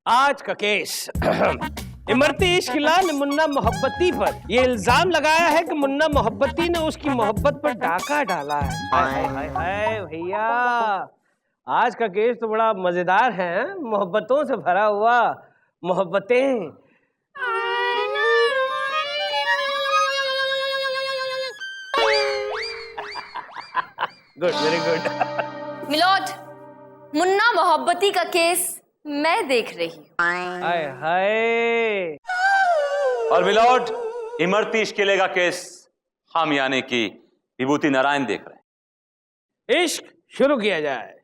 आज का केस इमरती इश्किला ने मुन्ना मोहब्बती पर ये इल्जाम लगाया है कि मुन्ना मोहब्बती ने उसकी मोहब्बत पर डाका डाला है। हाय हाय हाय भैया, आज का केस तो बड़ा मजेदार है, मोहब्बतों से भरा हुआ। मोहब्बतें गुड, वेरी गुड। मिलोट, मुन्ना मोहब्बती का केस मैं देख रही हूँ। हाय हाय। और मिलोट, इमरती इश्किले का केस हम यानी कि विभूति नारायण देख रहे हैं। इश्क शुरू किया जाए।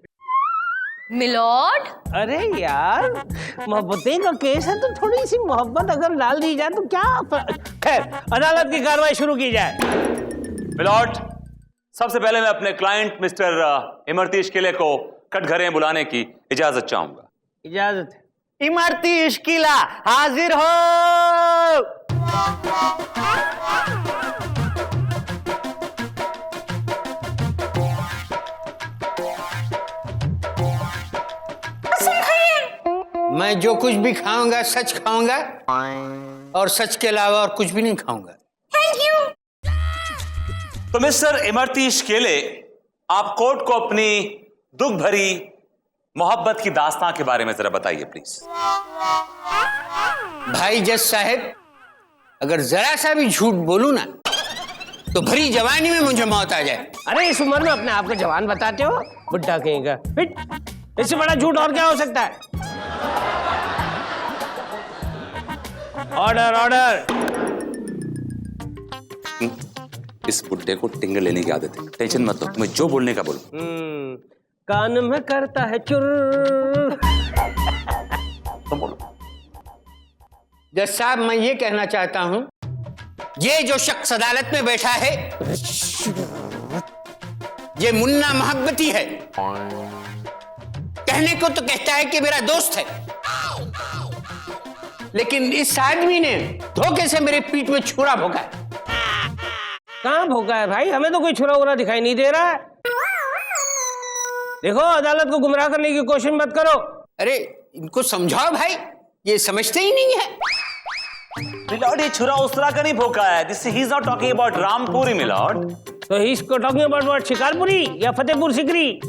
मिलोट, अरे यार, मोहब्बतें का केस है तो थोड़ी सी मोहब्बत अगर डाल दी जाए तो क्या। खैर, अदालत की कार्रवाई शुरू की जाए। मिलोट, सबसे पहले मैं अपने क्लाइंट मिस्टर इमरती इश्किले को कटघरे बुलाने की इजाजत चाहूंगा। इजाजत है। इमरती इश्किला हाजिर हो। मैं जो कुछ भी खाऊंगा सच खाऊंगा और सच के अलावा और कुछ भी नहीं खाऊंगा। तो मिस्टर इमरती इश्किले, आप कोर्ट को अपनी दुख भरी मोहब्बत की दास्तां के बारे में जरा बताइए प्लीज। भाई जज साहब, अगर जरा सा भी झूठ बोलूं ना तो भरी जवानी में मुझे मौत आ जाए। अरे इस उम्र में अपने आप को जवान बताते हो, बुड्ढा कहेगा। फिट, इससे बड़ा झूठ और क्या हो सकता है। Order order. इस बुड्ढे को टिंगर लेने की आदत है, टेंशन मत लो, तुम्हें जो बोलने का बोलो। कान में करता है चुर। तुम बोलो। जज साहब, मैं ये कहना चाहता हूं, ये जो शख्स अदालत में बैठा है ये मुन्ना मोहब्बती है। कहने को तो कहता है कि मेरा दोस्त है, लेकिन इस आदमी ने धोखे से मेरे पीठ में छुरा भोंका है। कहां भोंका है भाई? हमें तो कोई छुरा उरा दिखाई नहीं दे रहा है। देखो, अदालत को गुमराह करने की कोशिश मत करो। अरे इनको समझाओ भाई, ये समझते ही नहीं है। मिलॉर्ड, ये छुरा उस तरह का नहीं भोंका है। This he is not talking about Rampuri milord. तो ही इसको टॉकिंग अबाउट व्हाट, शिकारपुरी या फतेहपुर सिकरी?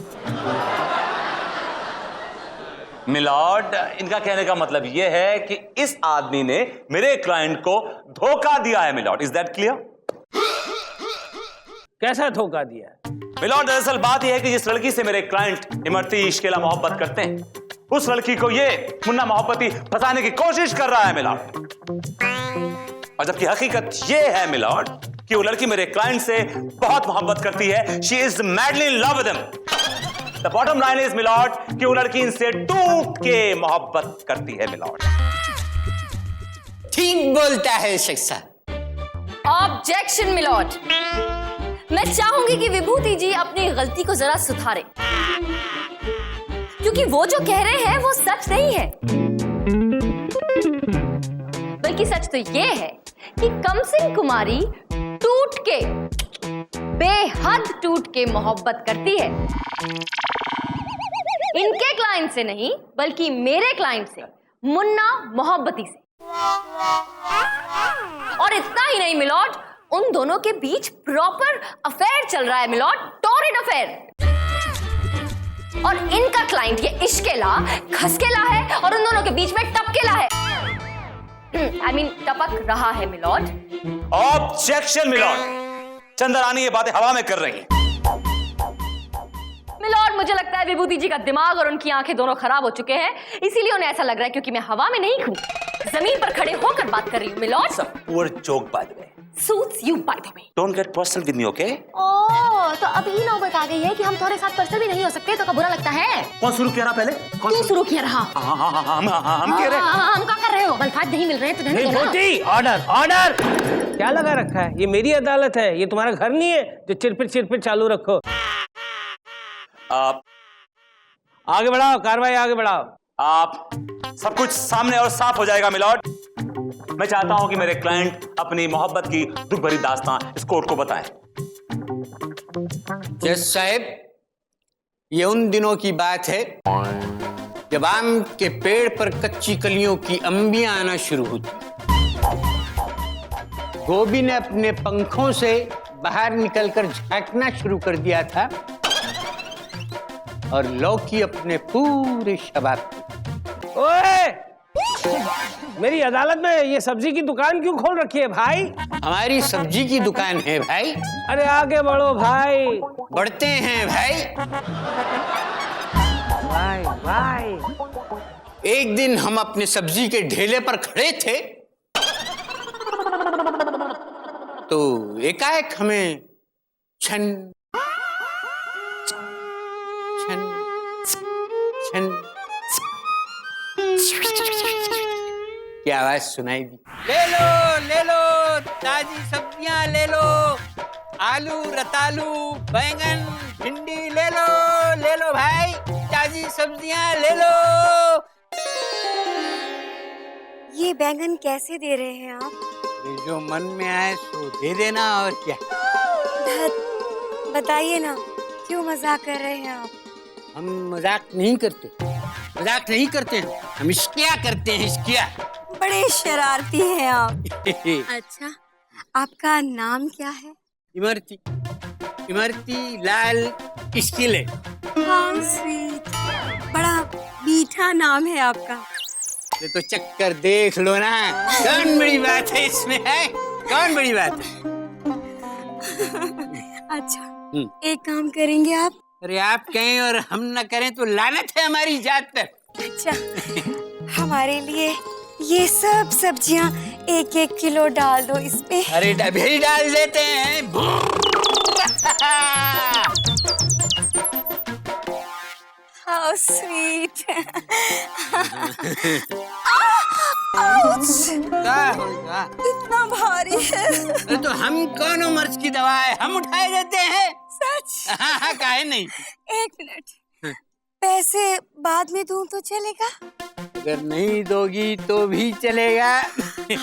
मिलॉर्ड, इनका कहने का मतलब यह है कि इस आदमी ने मेरे क्लाइंट को धोखा दिया है मिलॉर्ड। Is that clear? कैसा धोखा दिया? मिलॉर्ड, दरअसल बात यह है कि जिस लड़की से मेरे क्लाइंट इमरती इश्किला मोहब्बत करते हैं, उस लड़की को ये मुन्ना मोहब्बती फंसाने की कोशिश कर रहा है मिलॉर्ड। और जबकि हकीकत ये है मिलॉर्ड कि वो लड़की मेरे क्लाइंट से बहुत मोहब्बत करती है। She is madly in love with him. The bottom line is milord कि वो लड़की इनसे टूट के मोहब्बत करती है मिलॉर्ड। ठीक बोलता है शिक्षा। ऑब्जेक्शन मिलोट, मैं चाहूंगी कि विभूति जी अपनी गलती को जरा सुधारें, क्योंकि वो जो कह रहे हैं वो सच नहीं है। बल्कि सच तो ये है कि कमसिन कुमारी टूट के, बेहद टूट के मोहब्बत करती है। इनके क्लाइंट से नहीं, बल्कि मेरे क्लाइंट से, मुन्ना मोहब्बती से। और इतना ही नहीं मिलॉर्ड, उन दोनों के बीच प्रॉपर अफेयर चल रहा है मिलॉर्ड, टॉरिड अफेयर। और इनका क्लाइंट ये इश्केला खसकेला है और उन दोनों के बीच में टपकेला है। I mean, टपक रहा है मिलॉर्ड। ऑब्जेक्शन मिलॉर्ड, चंद्रानी ये बातें हवा में कर रही हैं। मिलॉर्ड, मुझे लगता है विभूति जी का दिमाग और उनकी आंखें दोनों खराब हो चुके हैं, इसीलिए उन्हें ऐसा लग रहा है क्योंकि मैं हवा में नहीं हूं, जमीन पर खड़े होकर बात कर रही हूं milord. Poor joke by the way. Suits you by the way. Don't get personal with me, okay? ओह, तो अभी नौबत आ गई है कि हम तुम्हारे साथ पर्सनल भी नहीं हो सकते, तो क्या बुरा लगता है? कौन शुरू किया रहा पहले? तू शुरू किया रहा। हम कह रहे हैं। हम क्या कर रहे हो? अल्फाज नहीं मिल रहे हैं तो नहीं देना। विभूति, ऑर्डर ऑर्डर। क्या लगा रखा है? ये मेरी अदालत है, ये तुम्हारा घर नहीं है जो चिरपिट चालू रखो। आप आगे बढ़ाओ, कार्रवाई आगे बढ़ाओ। आप सब कुछ सामने और साफ हो जाएगा मिलॉर्ड। मैं चाहता हूं कि मेरे क्लाइंट अपनी मोहब्बत की दुख भरी दास्तां इस कोर्ट को बताएं। जज साहब, ये उन दिनों की बात है जब आम के पेड़ पर कच्ची कलियों की अंबियां आना शुरू होती, गोभी ने अपने पंखों से बाहर निकलकर झांकना शुरू कर दिया था और लौकी अपने पूरे शबाब पे। ओए, मेरी अदालत में ये सब्जी की दुकान क्यों खोल रखी है भाई? हमारी सब्जी की दुकान है भाई। अरे आगे बढ़ो भाई। बढ़ते हैं भाई। भाई भाई। एक दिन हम अपने सब्जी के ढेले पर खड़े थे तो एकाएक हमें छन छन छन की आवाज सुनाई दी। ले लो ताजी सब्जियां ले लो, आलू रतालू बैंगन भिंडी ले लो भाई, ताजी सब्जियां ले लो। ये बैंगन कैसे दे रहे हैं आप? ये जो मन में आए सो दे देना, और क्या। बताइए ना, क्यों मजाक कर रहे हैं आप? हम मजाक नहीं करते, मजाक नहीं करते, हम इश्किया करते हैं, इश्किया। बड़े शरारती हैं आप। अच्छा, आपका नाम क्या है? इमरती, इमरती लाल इश्किले। हाउ स्वीट, बड़ा मीठा नाम है आपका। ये तो चक्कर देख लो ना, कौन बड़ी बात है इसमें, है कौन बड़ी बात है। अच्छा, एक काम करेंगे आप? अरे आप कहें और हम न करें तो लानत है हमारी जात पर। अच्छा, हमारे लिए ये सब सब्जियां 1-1 किलो डाल दो इसमें। अरे डबे डाल देते हैं। How sweet. क्या होगा? इतना भारी है। अरे तो हम कौन मर्ज की दवा है, हम उठाए देते हैं। सच? हाँ, काहे नहीं। 1 मिनट, पैसे बाद में दूं तो चलेगा? अगर नहीं दोगी तो भी चलेगा। चलो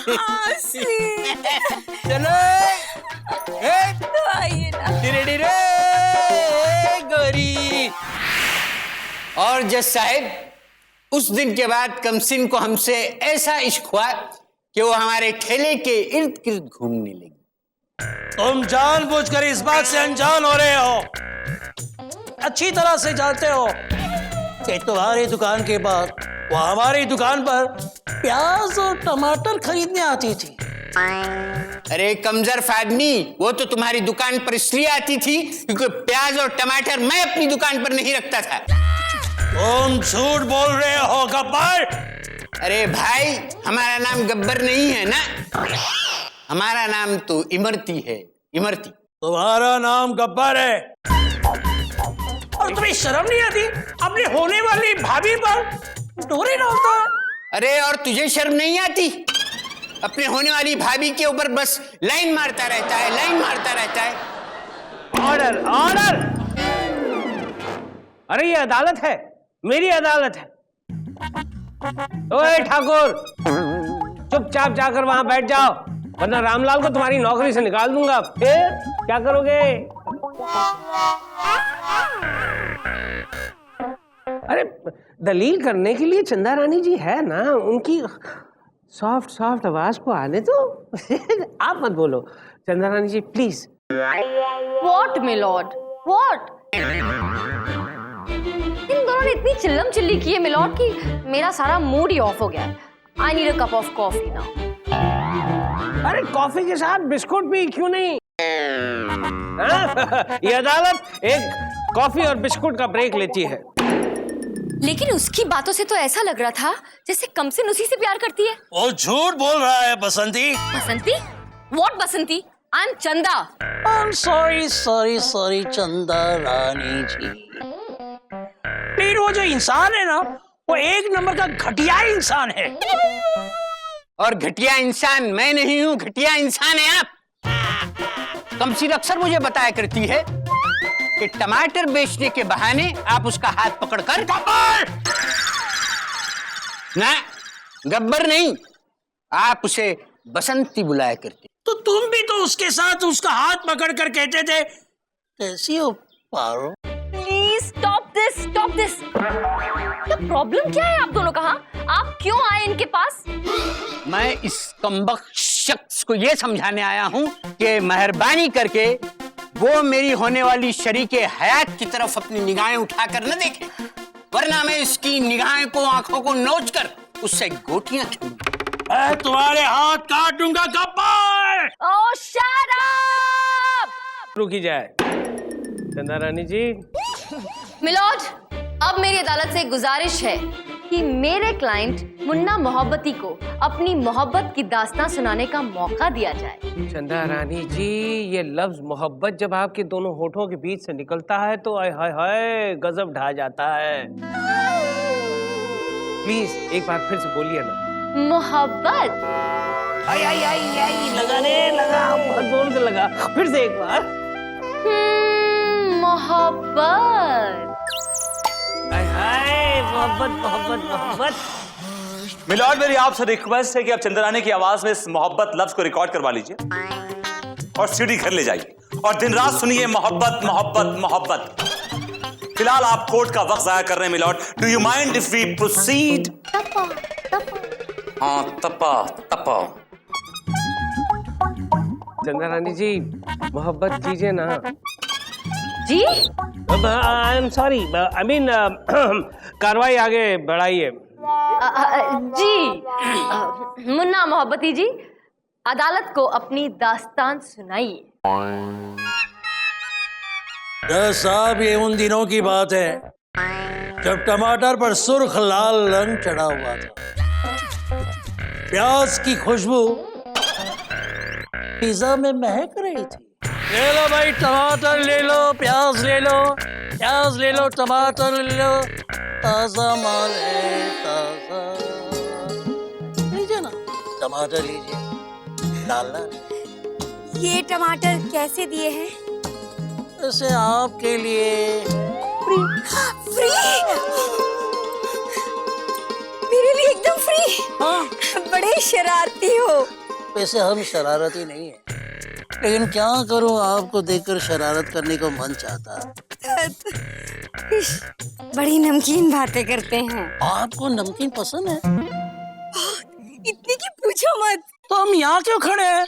तो आइए ना। धीरे धीरे गोरी। और जज साहब, उस दिन के बाद कमसिन को हमसे ऐसा इश्क हुआ कि वो हमारे ठेले के इर्द गिर्द घूमने लगी। तुम जानबूझकर इस बात से अनजान हो रहे हो, अच्छी तरह से जानते हो कि तुम्हारी दुकान के बाद वो हमारी दुकान पर प्याज और टमाटर खरीदने आती थी। अरे कमजोर आदमी, वो तो तुम्हारी दुकान पर इसलिए आती थी क्योंकि प्याज और टमाटर मैं अपनी दुकान पर नहीं रखता था। तुम झूठ बोल रहे हो गब्बर। अरे भाई, हमारा नाम गब्बर नहीं है ना, हमारा नाम तो इमरती है, इमरती। तुम्हारा नाम गब्बर है और तुम्हें शर्म नहीं आती अपनी होने वाली भाभी पर डोरी डालता है? अरे और तुझे शर्म नहीं आती? अपने होने वाली भाभी के ऊपर बस लाइन मारता रहता है, लाइन मारता रहता है। Order, order. अरे ये अदालत है, मेरी अदालत है। ओए ठाकुर, चुपचाप जाकर वहां बैठ जाओ, वरना रामलाल को तुम्हारी नौकरी से निकाल दूंगा। फिर क्या करोगे? अरे दलील करने के लिए चंदा रानी जी है ना, उनकी सॉफ्ट सॉफ्ट आवाज को आने दो। आप मत बोलो चंदा रानी जी, please. What, my lord? What? इन दोनों ने इतनी चिल्लम चिल्ली की है मिलॉर्ड कि मेरा सारा मूड ही ऑफ हो गया है। I need a cup of coffee now. अरे कॉफी के साथ बिस्कुट भी क्यों नहीं? ये अदालत एक कॉफी और बिस्कुट का ब्रेक लेती है। लेकिन उसकी बातों से तो ऐसा लग रहा था जैसे कमसिन उसी से प्यार करती है। वो झूठ बोल रहा है बसंती। बसंती? What Basanti? I'm चंदा। सॉरी चंदा रानी जी। लेकिन वो जो इंसान है ना, वो एक नंबर का घटिया इंसान है। और घटिया इंसान मैं नहीं हूं, घटिया इंसान है आप। कमसिन अक्सर मुझे बताया करती है कि टमाटर बेचने के बहाने आप उसका हाथ पकड़कर गब्बर ना, गब्बर नहीं, आप उसे बसंती बुलाया करते। तो तुम भी तो उसके साथ उसका हाथ पकड़ कर कहते थे, कैसी हो पारो? Please stop this. Stop this. तो प्रॉब्लम क्या है आप दोनों का? हाँ? आप क्यों आए इनके पास? मैं इस कमबख्त शख्स को ये समझाने आया हूँ कि मेहरबानी करके वो मेरी होने वाली शरीके हयात की तरफ अपनी निगाहें उठाकर न देखे, वरना मैं इसकी निगाहें को, आंखों को नोच कर उससे गोटियां छूंगा। मैं तुम्हारे हाथ काट दूंगा गब्बर। ओह शट अप! रुकी जाए चंदा रानी जी। मिलॉर्ड, अब मेरी अदालत से एक गुजारिश है कि मेरे क्लाइंट मुन्ना मोहब्बती को अपनी मोहब्बत की दास्तां सुनाने का मौका दिया जाए। चंदा रानी जी, ये लफ्ज मोहब्बत जब आपके दोनों होठों के बीच से निकलता है तो आय हाय हाय गजब ढा जाता है। प्लीज एक बार फिर से बोलिए ना। मोहब्बत। आई आई आई आई लगा रे, लगा, बहुत जोर से लगा। फिर से एक बार। मोहब्बत। हाय हाय, मोहब्बत मोहब्बत मोहब्बत। मिलॉर्ड, मेरी आपसे रिक्वेस्ट है कि आप चंद्रानी की आवाज में इस मोहब्बत लफ्ज को रिकॉर्ड करवा लीजिए और सीडी घर ले जाइए और दिन रात सुनिए मोहब्बत मोहब्बत मोहब्बत। फिलहाल आप कोर्ट का वक्त जाया कर रहे हैं milord. Do you mind if we proceed? हाँ, तपा तपा। चंदा रानी जी, मोहब्बत कीजिए ना। जी? I am sorry, I mean कार्रवाई आगे बढ़ाइए। जी मुन्ना मोहब्बती जी, अदालत को अपनी दास्तान सुनाइए। साहब, ये उन दिनों की बात है जब टमाटर पर सुर्ख लाल रंग चढ़ा हुआ था। प्याज की खुशबू पिज्जा में महक रही थी। ले लो भाई, टमाटर ले लो, प्याज ले लो, प्याज ले लो, टमाटर ले लो, ताजा माल है ताजा। लीजिए ना, टमाटर लीजिए, डालना। ये टमाटर कैसे दिए हैं? ऐसे आपके लिए फ्री? मेरे लिए एकदम फ्री? हाँ। बड़े शरारती हो। वैसे हम शरारती नहीं है, लेकिन क्या करूं, आपको देखकर शरारत करने को मन चाहता। बड़ी नमकीन बातें करते हैं। आपको नमकीन पसंद है? इतनी की पूछो मत। तो हम यहाँ क्यों खड़े हैं?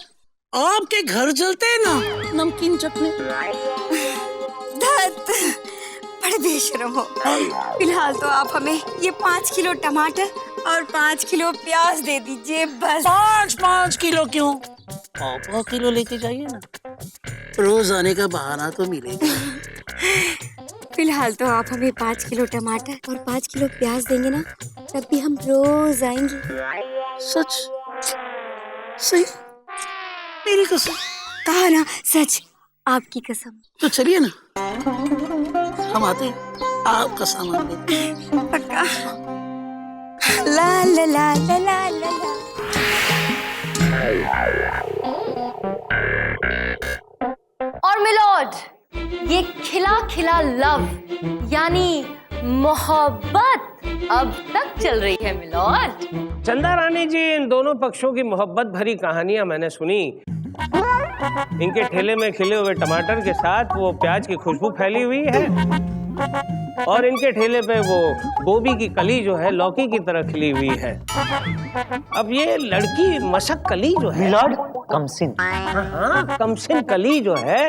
आपके घर चलते हैं ना नमकीन चटनी। बड़े बेशरम हो। फिलहाल तो आप हमें ये 5 किलो टमाटर और 5 किलो प्याज दे दीजिए बस। 5 किलो क्यों? 5 किलो लेके जाइए ना, रोज आने का बहाना तो मिलेगा। फिलहाल तो आप हमें 5 किलो टमाटर और 5 किलो प्याज देंगे ना, तब भी हम रोज आएंगे। सच? सही? मेरी कसम? कहा ना सच, आपकी कसम। तो चलिए ना, हम आते हैं, आपका सामान लेते। पक्का। ला ला ला ला ला ला ला। और मिलॉर्ड, ये खिला खिला लव यानी मोहब्बत अब तक चल रही है मिलॉर्ड। चंदा रानी जी, इन दोनों पक्षों की मोहब्बत भरी कहानियां मैंने सुनी। इनके ठेले में खिले हुए टमाटर के साथ वो प्याज की खुशबू फैली हुई है और इनके ठेले पे वो गोभी की कली जो है लौकी की तरह खिली हुई है। अब ये लड़की मशक कली जो है, कमसिन। हाँ, कमसिन कली जो है,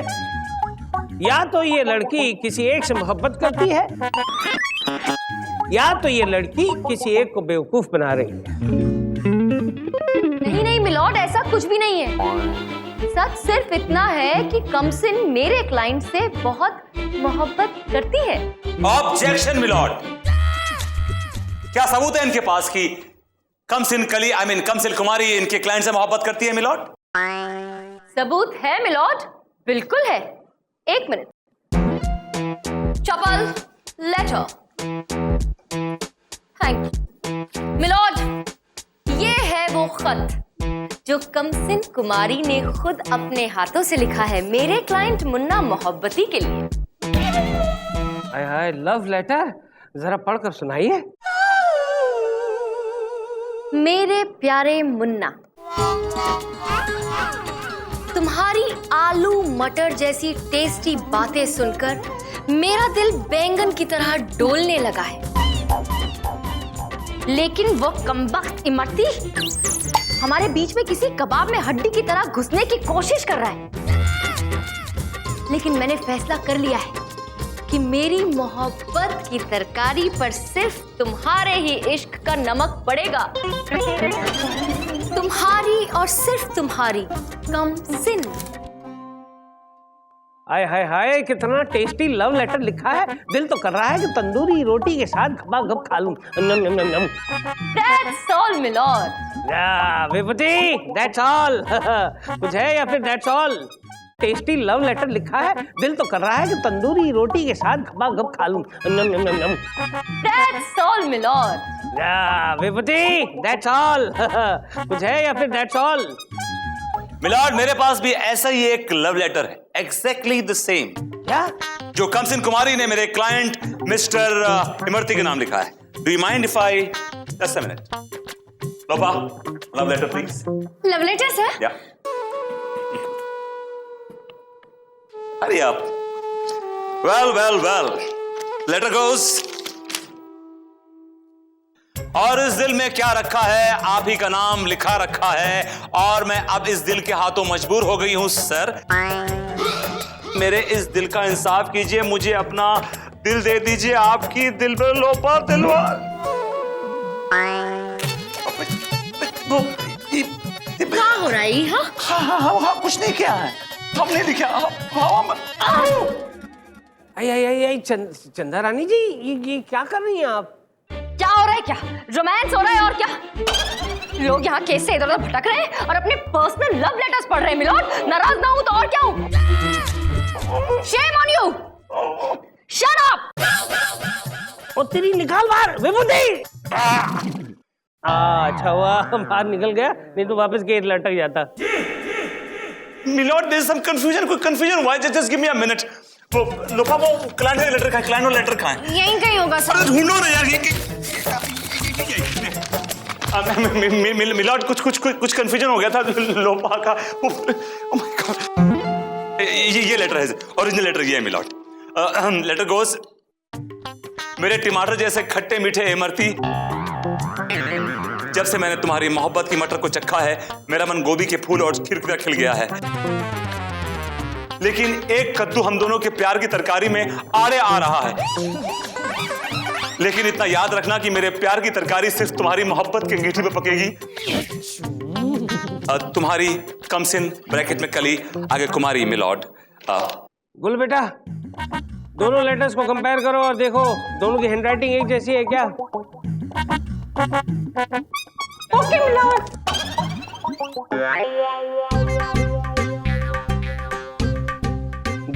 या तो ये लड़की किसी एक से मोहब्बत करती है या तो ये लड़की किसी एक को बेवकूफ बना रही है। नहीं नहीं मिलॉर्ड, ऐसा कुछ भी नहीं है। सच सिर्फ इतना है कि कमसिन मेरे क्लाइंट से बहुत मोहब्बत करती है। Objection milord. क्या सबूत है इनके पास कि कमसिन कली, आई मीन कमसिन कुमारी इनके क्लाइंट से मोहब्बत करती है मिलॉर्ड? सबूत है मिलॉर्ड, बिल्कुल है। एक मिनट। चपल, लेटर। Thank you milord. ये है वो खत जो कमसिन कुमारी ने खुद अपने हाथों से लिखा है मेरे क्लाइंट मुन्ना मोहब्बती के लिए। हाय हाय, लव लेटर, जरा पढ़कर सुनाइए। मेरे प्यारे मुन्ना, तुम्हारी आलू मटर जैसी टेस्टी बातें सुनकर मेरा दिल बैंगन की तरह डोलने लगा है, लेकिन वो कमबख्त इमरती हमारे बीच में किसी कबाब में हड्डी की तरह घुसने की कोशिश कर रहा है। लेकिन मैंने फैसला कर लिया है कि मेरी मोहब्बत की तरकारी पर सिर्फ तुम्हारे ही इश्क का नमक पड़ेगा। तुम्हारी और सिर्फ तुम्हारी कमसिन। हाय हाय हाय, कितना टेस्टी लव लेटर लिखा है। दिल तो कर रहा है कि तंदूरी रोटी के साथ गप खा लूं। नम नम नम नम। That's all, my lord. Vibhuti, that's all। कुछ है या फिर that's all? Tasty love letter लिखा है। दिल तो कर रहा है कि तंदूरी रोटी के साथ गप खा लूं। नम नम नम नम। That's all, my lord. Vibhuti, that's all। कुछ है या फिर that's all? मिलॉर्ड, मेरे पास भी ऐसा ही एक लव लेटर है, एग्जैक्टली द सेम, क्या? जो कमसिन कुमारी ने मेरे क्लाइंट मिस्टर इमरती के नाम लिखा है। Do you mind if I just a minute? लोपा, love letter please. Love letter sir? या hurry up. Well well well, letter goes. और इस दिल में क्या रखा है? आप ही का नाम लिखा रखा है, और मैं अब इस दिल के हाथों मजबूर हो गई हूं। सर, मेरे इस दिल का इंसाफ कीजिए, मुझे अपना दिल दे दीजिए। आपकी दिल पे लोपा दिलवार। क्या हो रहा है? हाँ, कुछ नहीं किया है, हमने लिखा। आई चंदा रानी जी, ये क्या कर रही हैं आप? क्या हो रहा है? क्या रोमांस हो रहा है? और क्या लोग यहाँ केस से इधर उधर भटक रहे हैं और अपने पर्सनल लव लेटर्स पढ़ रहे हैं। मिलोड, नाराज ना हूं तो और क्या हूं? Shame on you, shut up. ओ तेरी निकाल बाहर विभूति। अच्छा हुआ बाहर निकल गया, नहीं तो वापस गेट लटक जाता। Milord, there is some confusion. कोई कंफ्यूजन हुआ है? Just give me a minute. वो लोपा, वो क्लाइंट का लेटर कहाँ है? क्लाइंट का लेटर कहाँ है? यहीं कहीं होगा सर। अरे ढूंढो ना यार। मिलॉर्ड, कुछ कंफ्यूजन हो गया था लोपा का। ओह माय गॉड, ये लेटर है, ओरिजिनल लेटर ये है मिलॉर्ड। लेटर गोज, मेरे टमाटर जैसे खट्टे मीठे इमरती, जब से मैंने तुम्हारी मोहब्बत की मटर को चखा है, मेरा मन गोभी के फूल और खिर खिल गया है। लेकिन एक कद्दू हम दोनों के प्यार की तरकारी में आड़े आ रहा है। लेकिन इतना याद रखना कि मेरे प्यार की तरकारी सिर्फ तुम्हारी मोहब्बत की अंगीठी पे पकेगी। तुम्हारी कमसिन, ब्रैकेट में कली, आगे कुमारी, मिलॉर्ड। गुल बेटा, दोनों लेटर्स को कंपेयर करो और देखो दोनों की हैंडराइटिंग एक जैसी है क्या? Okay milord.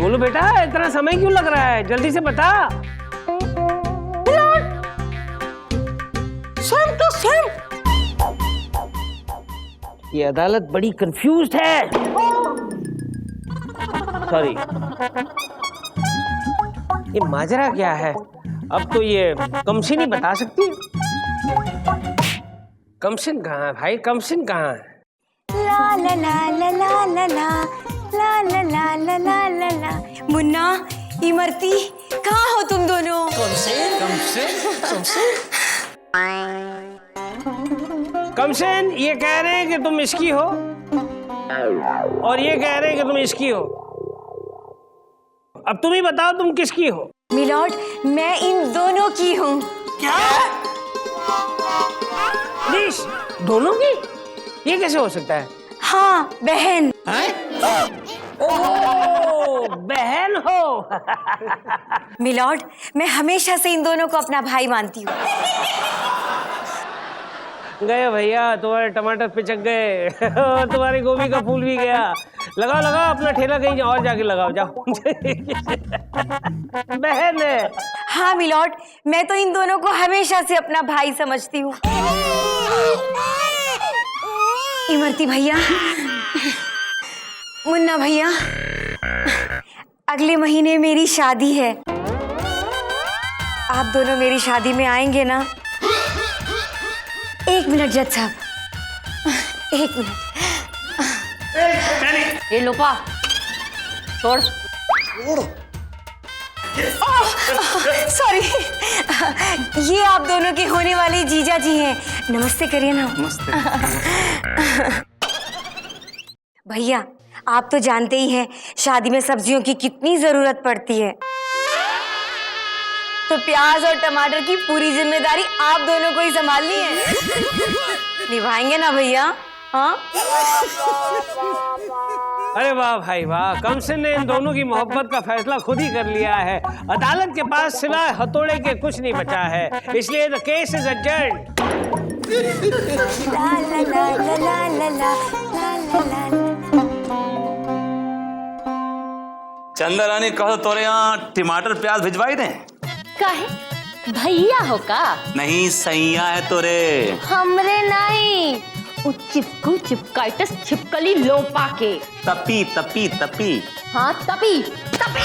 बोलो बेटा, इतना समय क्यों लग रहा है? जल्दी से बता। Same to same. ये अदालत बड़ी कंफ्यूज्ड है। सॉरी, ये माजरा क्या है? अब तो ये कमसिन ही बता सकती है। कमसिन कहाँ है भाई? कमसिन कहाँ है? ला ला ला ला ला ला ला ला ला ला ला ला ला ला। मुन्ना, इमरती, कहाँ हो तुम दोनों? कमसिन ये कह रहे हैं कि तुम इसकी हो, और ये कह रहे हैं कि तुम इसकी हो। अब तुम ही बताओ तुम किसकी हो? मिलॉर्ड, मैं इन दोनों की हूँ। क्या? प्लीज, दोनों की? ये कैसे हो सकता है? हाँ, बहन। ओह, बहन हो। मिलॉर्ड, मैं हमेशा से इन दोनों को अपना भाई मानती हूँ। गए भैया, तुम्हारे टमाटर पिचक गए और तुम्हारी गोभी का फूल भी गया। लगाओ लगाओ अपना ठेला कहीं और जाके लगाओ, जाओ। बहन है। हाँ मिलॉर्ड, मैं तो इन दोनों को हमेशा से अपना भाई समझती हूँ। इमरती भैया, मुन्ना भैया, अगले महीने मेरी शादी है। आप दोनों मेरी शादी में आएंगे ना? एक मिनट जज साहब, एक मिनट। ये लोपा छोड़। सॉरी, ये आप दोनों के होने वाले जीजा जी हैं। नमस्ते करिए ना। नमस्ते। भैया, आप तो जानते ही हैं शादी में सब्जियों की कितनी जरूरत पड़ती है, तो प्याज और टमाटर की पूरी जिम्मेदारी आप दोनों को ही संभालनी है। निभाएंगे ना भैया? हाँ? अरे वाह भाई वाह, कमसिन ने इन दोनों की मोहब्बत का फैसला खुद ही कर लिया है। अदालत के पास सिवाय हथौड़े के कुछ नहीं बचा है, इसलिए द केस इज एडजर्न्ड। ला ला ला ला ला ला ला ला ला ला। चंदा रानी, कहो तोरे यहाँ टमाटर प्याज भिजवाई दें? काहे भैया हो का? नहीं, सैया है तोरे। हमरे नहीं, वो चिपकू चिपकाइटस छिपकली लोपा के। तपी तपी तपी। हाँ तपी तपी।